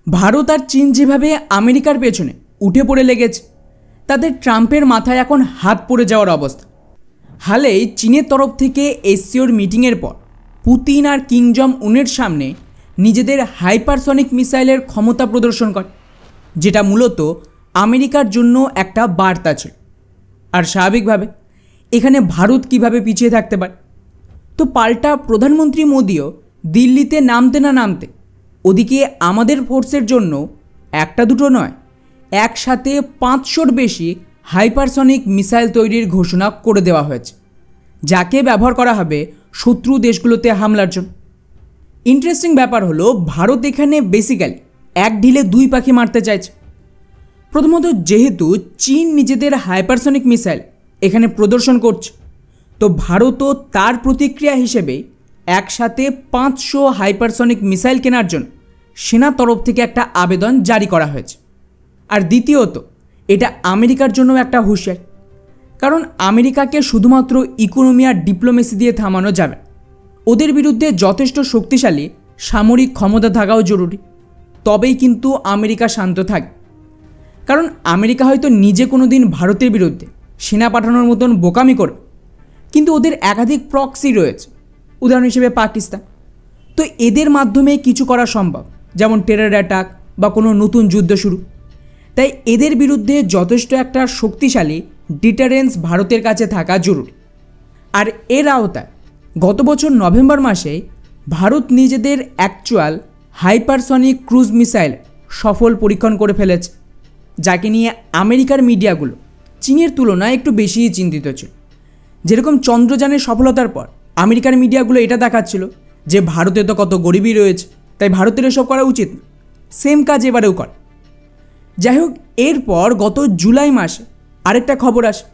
ভারত আর চীন যেভাবে আমেরিকার পেছনে উঠে পড়ে লেগেছে, তাদের ট্রাম্পের মাথায় এখন হাত পড়ে যাওয়ার অবস্থা। হালেই চীনের তরফ থেকে এসসিওর মিটিংয়ের পর পুতিন আর কিং জং উনের সামনে নিজেদের হাইপারসনিক মিসাইলের ক্ষমতা প্রদর্শন করে, যেটা মূলত আমেরিকার জন্য একটা বার্তা ছিল। আর স্বাভাবিকভাবে এখানে ভারত কিভাবে পিছিয়ে থাকতে পারে। তো পাল্টা প্রধানমন্ত্রী মোদিও দিল্লিতে নামতে না নামতে ওদিকে আমাদের ফোর্সের জন্য একটা দুটো নয়, একসাথে 500-র বেশি হাইপারসনিক মিসাইল তৈরির ঘোষণা করে দেওয়া হয়েছে, যাকে ব্যবহার করা হবে শত্রু দেশগুলোতে হামলার জন্য। ইন্টারেস্টিং ব্যাপার হলো, ভারত এখানে বেসিক্যালি এক ঢিলে দুই পাখি মারতে চাইছে। প্রথমত, যেহেতু চীন নিজেদের হাইপারসনিক মিসাইল এখানে প্রদর্শন করছে, তো ভারতও তার প্রতিক্রিয়া হিসেবে একসাথে 500 হাইপারসনিক মিসাইল কেনার জন্য সেনার তরফ থেকে একটা আবেদন জারি করা হয়েছে। আর দ্বিতীয়ত, এটা আমেরিকার জন্য একটা হুঁশিয়ারি, কারণ আমেরিকাকে শুধুমাত্র ইকোনমি আর ডিপ্লোমেসি দিয়ে থামানো যাবে। ওদের বিরুদ্ধে যথেষ্ট শক্তিশালী সামরিক ক্ষমতা থাকাও জরুরি, তবেই কিন্তু আমেরিকা শান্ত থাকবে। কারণ আমেরিকা হয়তো নিজে কোনো দিন ভারতের বিরুদ্ধে সেনা পাঠানোর মতন বোকামি করবে, কিন্তু ওদের একাধিক প্রক্সি রয়েছে, উদাহরণ হিসেবে পাকিস্তান। তো এদের মাধ্যমে কিছু করা সম্ভব, যেমন টেরর অ্যাটাক বা কোনো নতুন যুদ্ধ শুরু। তাই এদের বিরুদ্ধে যথেষ্ট একটা শক্তিশালী ডিটারেন্স ভারতের কাছে থাকা জরুরি। আর এর আওতায় গত বছর নভেম্বর মাসে ভারত নিজেদের অ্যাকচুয়াল হাইপারসনিক ক্রুজ মিসাইল সফল পরীক্ষণ করে ফেলেছে, যাকে নিয়ে আমেরিকার মিডিয়াগুলো চীনের তুলনায় একটু বেশিই চিন্তিত ছিল। যেরকম চন্দ্রযানের সফলতার পর আমেরিকার মিডিয়াগুলো এটা দেখাচ্ছিল যে ভারতে তো কত গরিবই রয়েছে, তাই ভারতের এসব করা উচিত না, সেম কাজ এবারেও করে। যাই হোক, এরপর গত জুলাই মাসে আরেকটা খবর আসে,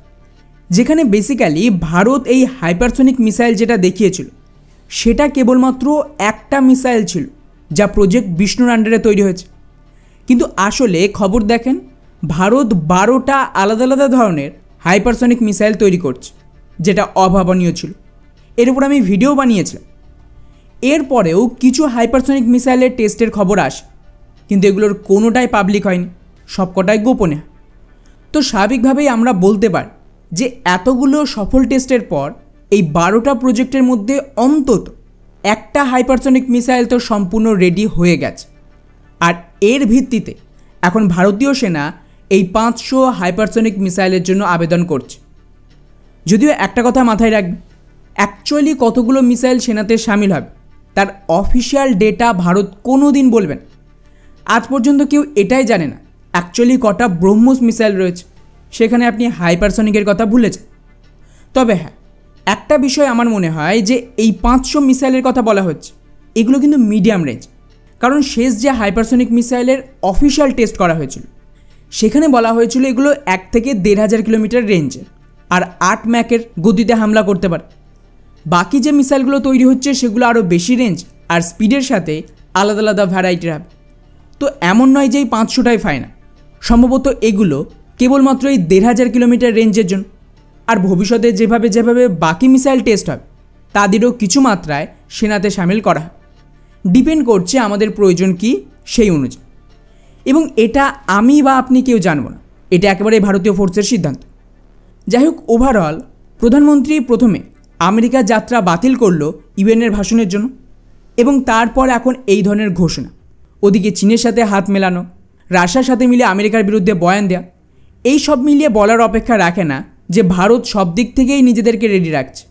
যেখানে বেসিক্যালি ভারত এই হাইপারসনিক মিসাইল যেটা দেখিয়েছিল, সেটা কেবলমাত্র একটা মিসাইল ছিল যা প্রজেক্ট বিষ্ণুর আন্ডারে তৈরি হয়েছে। কিন্তু আসলে খবর দেখেন, ভারত 12টা আলাদা আলাদা ধরনের হাইপারসনিক মিসাইল তৈরি করছে, যেটা অভাবনীয় ছিল। এর উপর আমি ভিডিও বানিয়েছিলাম। এরপরেও কিছু হাইপারসনিক মিসাইলের টেস্টের খবর আসে, কিন্তু এগুলোর কোনোটাই পাবলিক হয়নি, সবকটাই গোপনে। তো স্বাভাবিকভাবেই আমরা বলতে পারি যে এতগুলো সফল টেস্টের পর এই 12টা প্রজেক্টের মধ্যে অন্তত একটা হাইপারসনিক মিসাইল তো সম্পূর্ণ রেডি হয়ে গেছে। আর এর ভিত্তিতে এখন ভারতীয় সেনা এই 500 হাইপারসনিক মিসাইলের জন্য আবেদন করছে। যদিও একটা কথা মাথায় রাখবে, অ্যাকচুয়ালি কতগুলো মিসাইল সেনাতে সামিল হবে তার অফিসিয়াল ডেটা ভারত কোনো দিন বলবেন। আজ পর্যন্ত কেউ এটাই জানে না অ্যাকচুয়ালি কটা ব্রহ্মোস মিসাইল রয়েছে, সেখানে আপনি হাইপারসনিকের কথা ভুলেছেন। তবে হ্যাঁ, একটা বিষয় আমার মনে হয় যে এই 500 মিসাইলের কথা বলা হচ্ছে, এগুলো কিন্তু মিডিয়াম রেঞ্জ। কারণ শেষ যে হাইপারসনিক মিসাইলের অফিসিয়াল টেস্ট করা হয়েছিল, সেখানে বলা হয়েছিল এগুলো 1 থেকে 1,500 কিলোমিটার রেঞ্জের আর 8 ম্যাকের গতিতে হামলা করতে পারে। বাকি যে মিসাইলগুলো তৈরি হচ্ছে সেগুলো আরও বেশি রেঞ্জ আর স্পিডের সাথে আলাদা আলাদা ভ্যারাইটির হবে। তো এমন নয় যে এই 500টাই ফাইনাল, সম্ভবত এগুলো কেবলমাত্র এই 1,500 কিলোমিটার রেঞ্জের জন্য। আর ভবিষ্যতে যেভাবে যেভাবে বাকি মিসাইল টেস্ট হবে, তাদেরও কিছু মাত্রায় সেনাতে সামিল করা হয়। ডিপেন্ড করছে আমাদের প্রয়োজন কি সেই অনুযায়ী। এবং এটা আমি বা আপনি কেউ জানব না, এটা একেবারে ভারতীয় ফোর্সের সিদ্ধান্ত। যাই হোক, ওভারঅল প্রধানমন্ত্রী প্রথমে আমেরিকা যাত্রা বাতিল করলো ইউএনের ভাষণের জন্য, এবং তারপর এখন এই ধরনের ঘোষণা। ওদিকে চীনের সাথে হাত মেলানো, রাশিয়ার সাথে মিলে আমেরিকার বিরুদ্ধে বয়ান দেয়া, এই সব মিলিয়ে বলার অপেক্ষা রাখে না যে ভারত সব দিক থেকেই নিজেদেরকে রেডি রাখছে।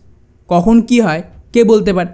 কখন কি হয় কে বলতে পারে।